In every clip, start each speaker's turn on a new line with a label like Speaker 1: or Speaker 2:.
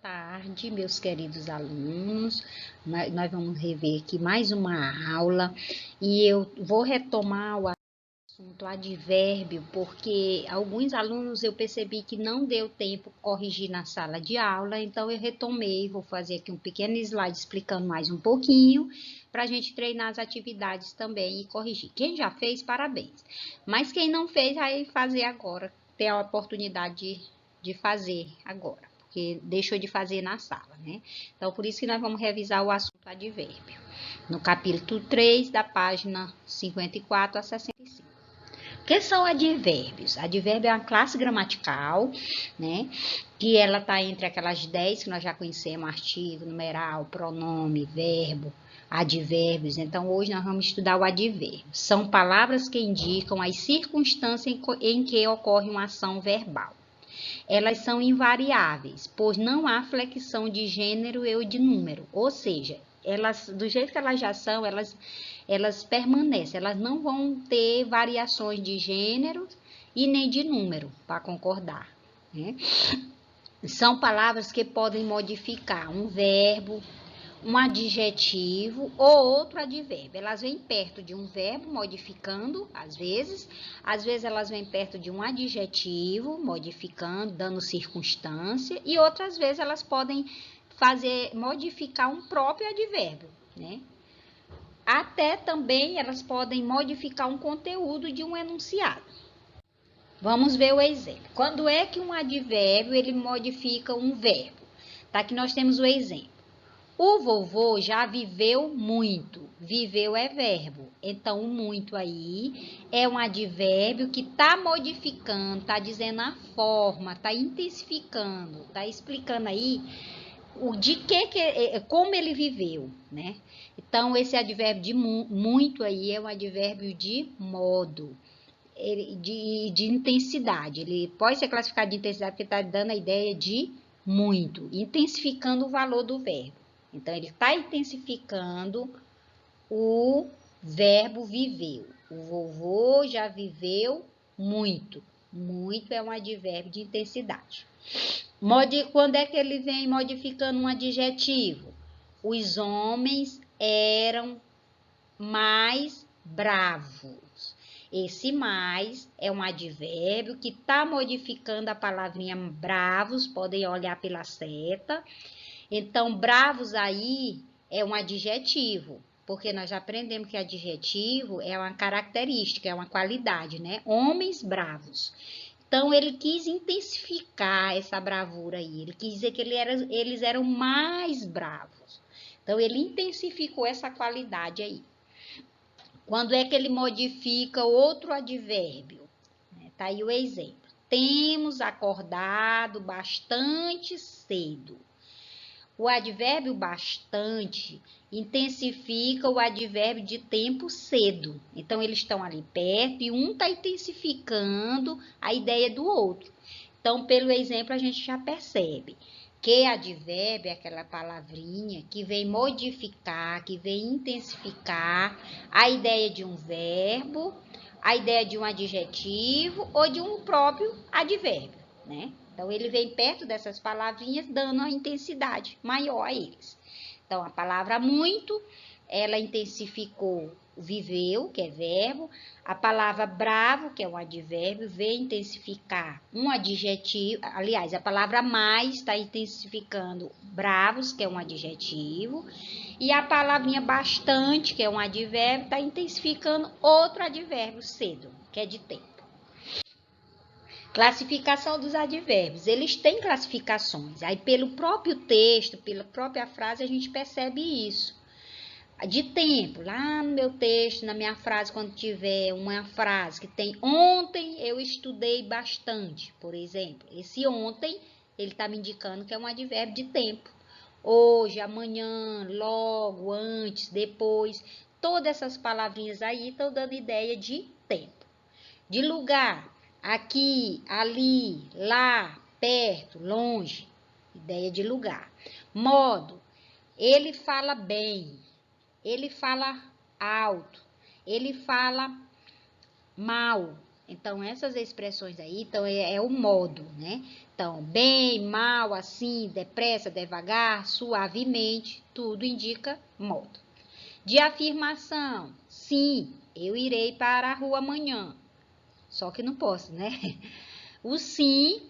Speaker 1: Tarde, meus queridos alunos. Nós vamos rever aqui mais uma aula e eu vou retomar o assunto advérbio, porque alguns alunos eu percebi que não deu tempo corrigir na sala de aula, então eu retomei, vou fazer aqui um pequeno slide explicando mais um pouquinho, para a gente treinar as atividades também e corrigir. Quem já fez, parabéns. Mas quem não fez, vai fazer agora, ter a oportunidade de fazer agora, porque deixou de fazer na sala, né? Então, por isso que nós vamos revisar o assunto advérbio, no capítulo 3, da página 54 a 65. O que são advérbios? Advérbio é uma classe gramatical, né? Que ela está entre aquelas 10 que nós já conhecemos, artigo, numeral, pronome, verbo, advérbios. Então, hoje nós vamos estudar o advérbio. São palavras que indicam as circunstâncias em que ocorre uma ação verbal. Elas são invariáveis, pois não há flexão de gênero ou de número, ou seja, elas, do jeito que elas já são, elas permanecem, elas não vão ter variações de gênero e nem de número, para concordar, né? São palavras que podem modificar um verbo, um adjetivo ou outro advérbio. Elas vêm perto de um verbo, modificando, às vezes elas vêm perto de um adjetivo, modificando, dando circunstância, e outras vezes elas podem modificar um próprio advérbio, né? Até também elas podem modificar um conteúdo de um enunciado. Vamos ver o exemplo. Quando é que um advérbio ele modifica um verbo? Tá, aqui nós temos o exemplo. O vovô já viveu muito. Viveu é verbo. Então, o muito aí é um advérbio que está modificando, está dizendo a forma, está intensificando, está explicando aí o de como ele viveu, né? Então, esse advérbio de muito aí é um advérbio de modo, de intensidade. Ele pode ser classificado de intensidade porque está dando a ideia de muito, intensificando o valor do verbo. Então, ele está intensificando o verbo viveu. O vovô já viveu muito. Muito é um advérbio de intensidade. Quando é que ele vem modificando um adjetivo? Os homens eram mais bravos. Esse mais é um advérbio que está modificando a palavrinha bravos, podem olhar pela seta. Então, bravos aí é um adjetivo, porque nós já aprendemos que adjetivo é uma característica, é uma qualidade, né? Homens bravos. Então, ele quis intensificar essa bravura aí, ele quis dizer que eles eram mais bravos. Então, ele intensificou essa qualidade aí. Quando é que ele modifica outro advérbio? Tá aí o exemplo. Temos acordado bastante cedo. O advérbio bastante intensifica o advérbio de tempo cedo. Então, eles estão ali perto e um está intensificando a ideia do outro. Então, pelo exemplo, a gente já percebe que advérbio é aquela palavrinha que vem modificar, que vem intensificar a ideia de um verbo, a ideia de um adjetivo ou de um próprio advérbio, né? Então, ele vem perto dessas palavrinhas, dando a intensidade maior a eles. Então, a palavra muito, ela intensificou o viveu, que é verbo. A palavra bravo, que é um advérbio, vem intensificar um adjetivo. Aliás, a palavra mais está intensificando bravos, que é um adjetivo. E a palavrinha bastante, que é um advérbio, está intensificando outro advérbio, cedo, que é de tempo. Classificação dos advérbios. Eles têm classificações. Aí, pelo próprio texto, pela própria frase, a gente percebe isso. De tempo, lá no meu texto, na minha frase, quando tiver uma frase que tem ontem eu estudei bastante, por exemplo. Esse ontem, ele está me indicando que é um advérbio de tempo. Hoje, amanhã, logo, antes, depois. Todas essas palavrinhas aí estão dando ideia de tempo. De lugar. Aqui, ali, lá, perto, longe, ideia de lugar. Modo, ele fala bem, ele fala alto, ele fala mal. Então, essas expressões aí, então, é o modo, né? Então, bem, mal, assim, depressa, devagar, suavemente, tudo indica modo. De afirmação, sim, eu irei para a rua amanhã. Só que não posso, né? O sim,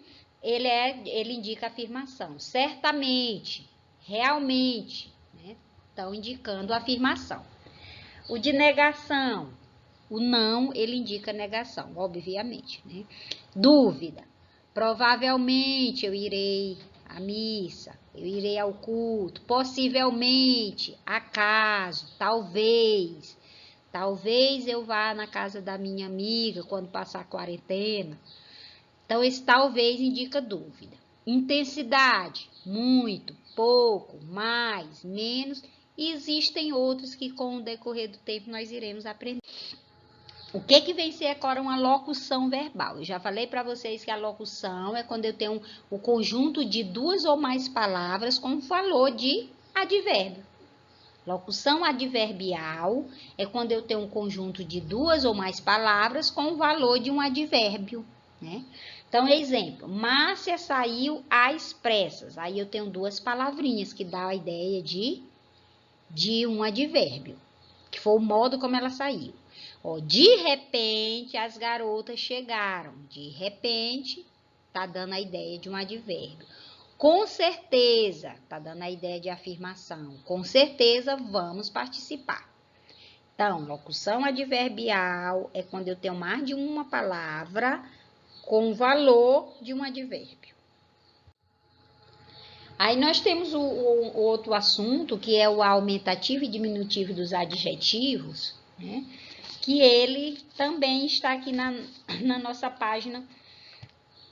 Speaker 1: ele indica afirmação. Certamente, realmente, né? Estão indicando afirmação. O de negação, o não, ele indica negação, obviamente, né? Dúvida. Provavelmente eu irei à missa, eu irei ao culto, possivelmente, acaso, talvez. Talvez eu vá na casa da minha amiga quando passar a quarentena. Então, esse talvez indica dúvida. Intensidade, muito, pouco, mais, menos. E existem outros que com o decorrer do tempo nós iremos aprender. O que vem ser agora uma locução verbal? Eu já falei para vocês que a locução é quando eu tenho o conjunto de duas ou mais palavras com valor de advérbio. Locução adverbial é quando eu tenho um conjunto de duas ou mais palavras com o valor de um advérbio, né? Então, exemplo, Márcia saiu às pressas. Aí eu tenho duas palavrinhas que dá a ideia de um advérbio, que foi o modo como ela saiu. Ó, de repente, as garotas chegaram. De repente, tá dando a ideia de um advérbio. Com certeza, tá dando a ideia de afirmação. Com certeza, vamos participar. Então, locução adverbial é quando eu tenho mais de uma palavra com o valor de um advérbio. Aí nós temos o outro assunto, que é o aumentativo e diminutivo dos adjetivos, né? Que ele também está aqui na nossa página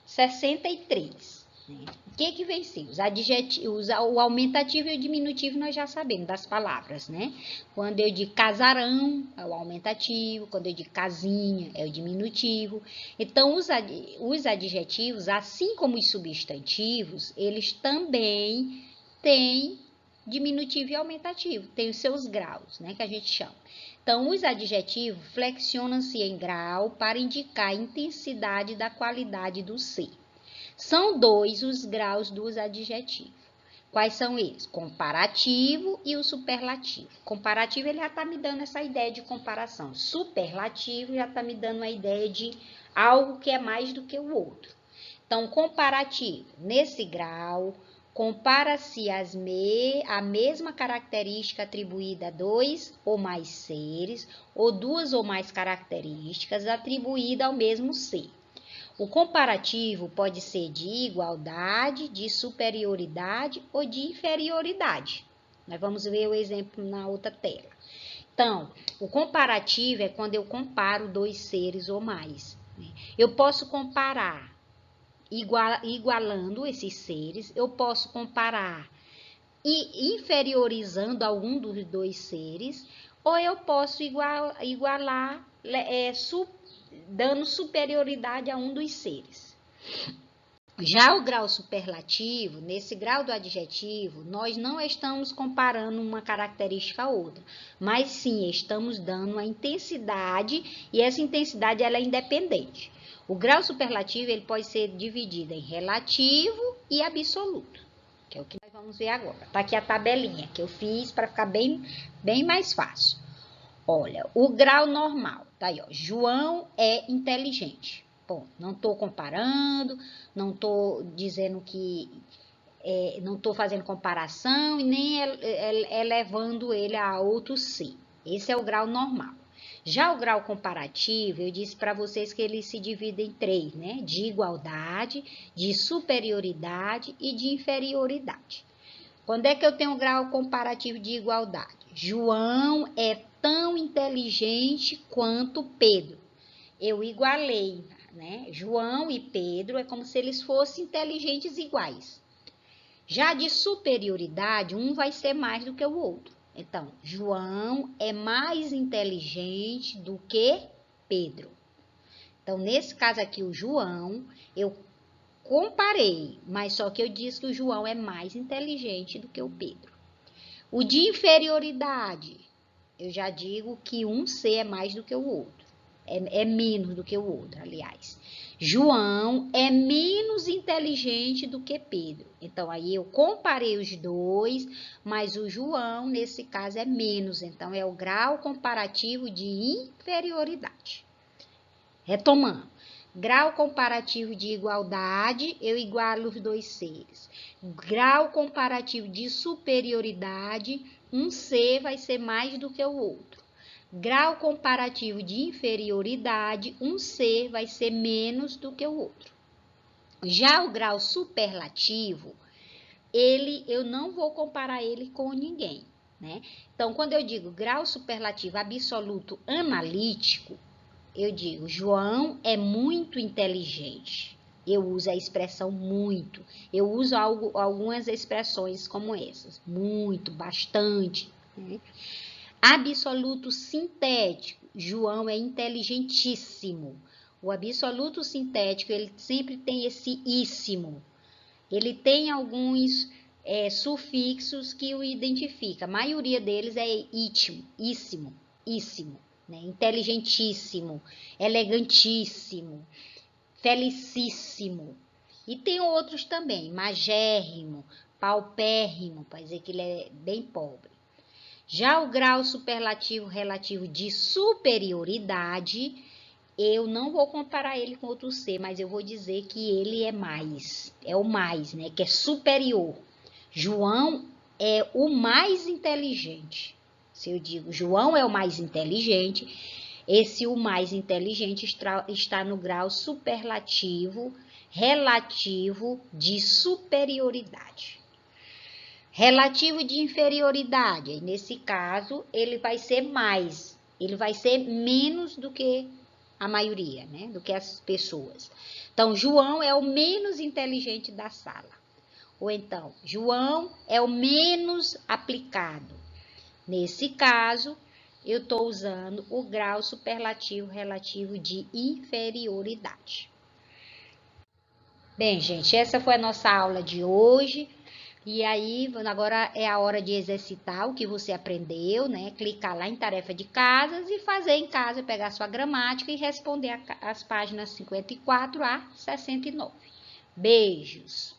Speaker 1: 63. Né? O que vem ser? Os adjetivos, o aumentativo e o diminutivo nós já sabemos das palavras, né? Quando eu digo casarão, é o aumentativo, quando eu digo casinha, é o diminutivo. Então, os adjetivos, assim como os substantivos, eles também têm diminutivo e aumentativo, tem os seus graus, né, que a gente chama. Então, os adjetivos flexionam-se em grau para indicar a intensidade da qualidade do ser. São dois os graus dos adjetivos. Quais são eles? Comparativo e o superlativo. Comparativo, ele já está me dando essa ideia de comparação. Superlativo já está me dando a ideia de algo que é mais do que o outro. Então, comparativo, nesse grau, compara-se a mesma característica atribuída a dois ou mais seres, ou duas ou mais características atribuídas ao mesmo ser. O comparativo pode ser de igualdade, de superioridade ou de inferioridade. Nós vamos ver o exemplo na outra tela. Então, o comparativo é quando eu comparo dois seres ou mais. Eu posso comparar igualando esses seres, eu posso comparar e inferiorizando algum dos dois seres, ou eu posso igualar dando superioridade a um dos seres. Já o grau superlativo, nesse grau do adjetivo, nós não estamos comparando uma característica a outra, mas sim estamos dando uma intensidade, e essa intensidade ela é independente. O grau superlativo ele pode ser dividido em relativo e absoluto, que é o que nós vamos ver agora. Tá aqui a tabelinha que eu fiz para ficar bem mais fácil. Olha, o grau normal, tá aí, ó. João é inteligente. Bom, não estou comparando, não estou dizendo que não estou fazendo comparação e nem elevando ele a outro ser. Esse é o grau normal. Já o grau comparativo, eu disse para vocês que ele se divide em três, né? De igualdade, de superioridade e de inferioridade. Quando é que eu tenho um grau comparativo de igualdade? João é tão inteligente quanto Pedro. Eu igualei, né? João e Pedro é como se eles fossem inteligentes iguais. Já de superioridade, um vai ser mais do que o outro. Então, João é mais inteligente do que Pedro. Então, nesse caso aqui, o João, eu comparei, mas só que eu disse que o João é mais inteligente do que o Pedro. O de inferioridade, eu já digo que um ser é mais do que o outro. é menos do que o outro, aliás. João é menos inteligente do que Pedro. Então, aí eu comparei os dois, mas o João, nesse caso, é menos. Então, é o grau comparativo de inferioridade. Retomando. Grau comparativo de igualdade, eu igualo os dois seres. Grau comparativo de superioridade, um ser vai ser mais do que o outro. Grau comparativo de inferioridade, um ser vai ser menos do que o outro. Já o grau superlativo, eu não vou comparar ele com ninguém, né? Então, quando eu digo grau superlativo absoluto analítico, eu digo, João é muito inteligente. Eu uso a expressão muito. Eu uso algumas expressões como essas. Muito, bastante, né? Absoluto sintético. João é inteligentíssimo. O absoluto sintético, ele sempre tem esse íssimo. Ele tem alguns sufixos que o identifica. A maioria deles é ítimo, íssimo, né? Inteligentíssimo, elegantíssimo, felicíssimo. E tem outros também, magérrimo, paupérrimo, para dizer que ele é bem pobre. Já o grau superlativo relativo de superioridade, eu não vou comparar ele com outro ser, mas eu vou dizer que ele é mais, é o mais, né? Que é superior. João é o mais inteligente. Se eu digo João é o mais inteligente, esse o mais inteligente está no grau superlativo relativo de superioridade. Relativo de inferioridade, nesse caso, ele vai ser mais, ele vai ser menos do que a maioria, né? Do que as pessoas. Então, João é o menos inteligente da sala. Ou então, João é o menos aplicado. Nesse caso, eu estou usando o grau superlativo relativo de inferioridade. Bem, gente, essa foi a nossa aula de hoje. E aí, agora é a hora de exercitar o que você aprendeu, né? Clicar lá em tarefa de casas e fazer em casa, pegar sua gramática e responder as páginas 54 a 69. Beijos!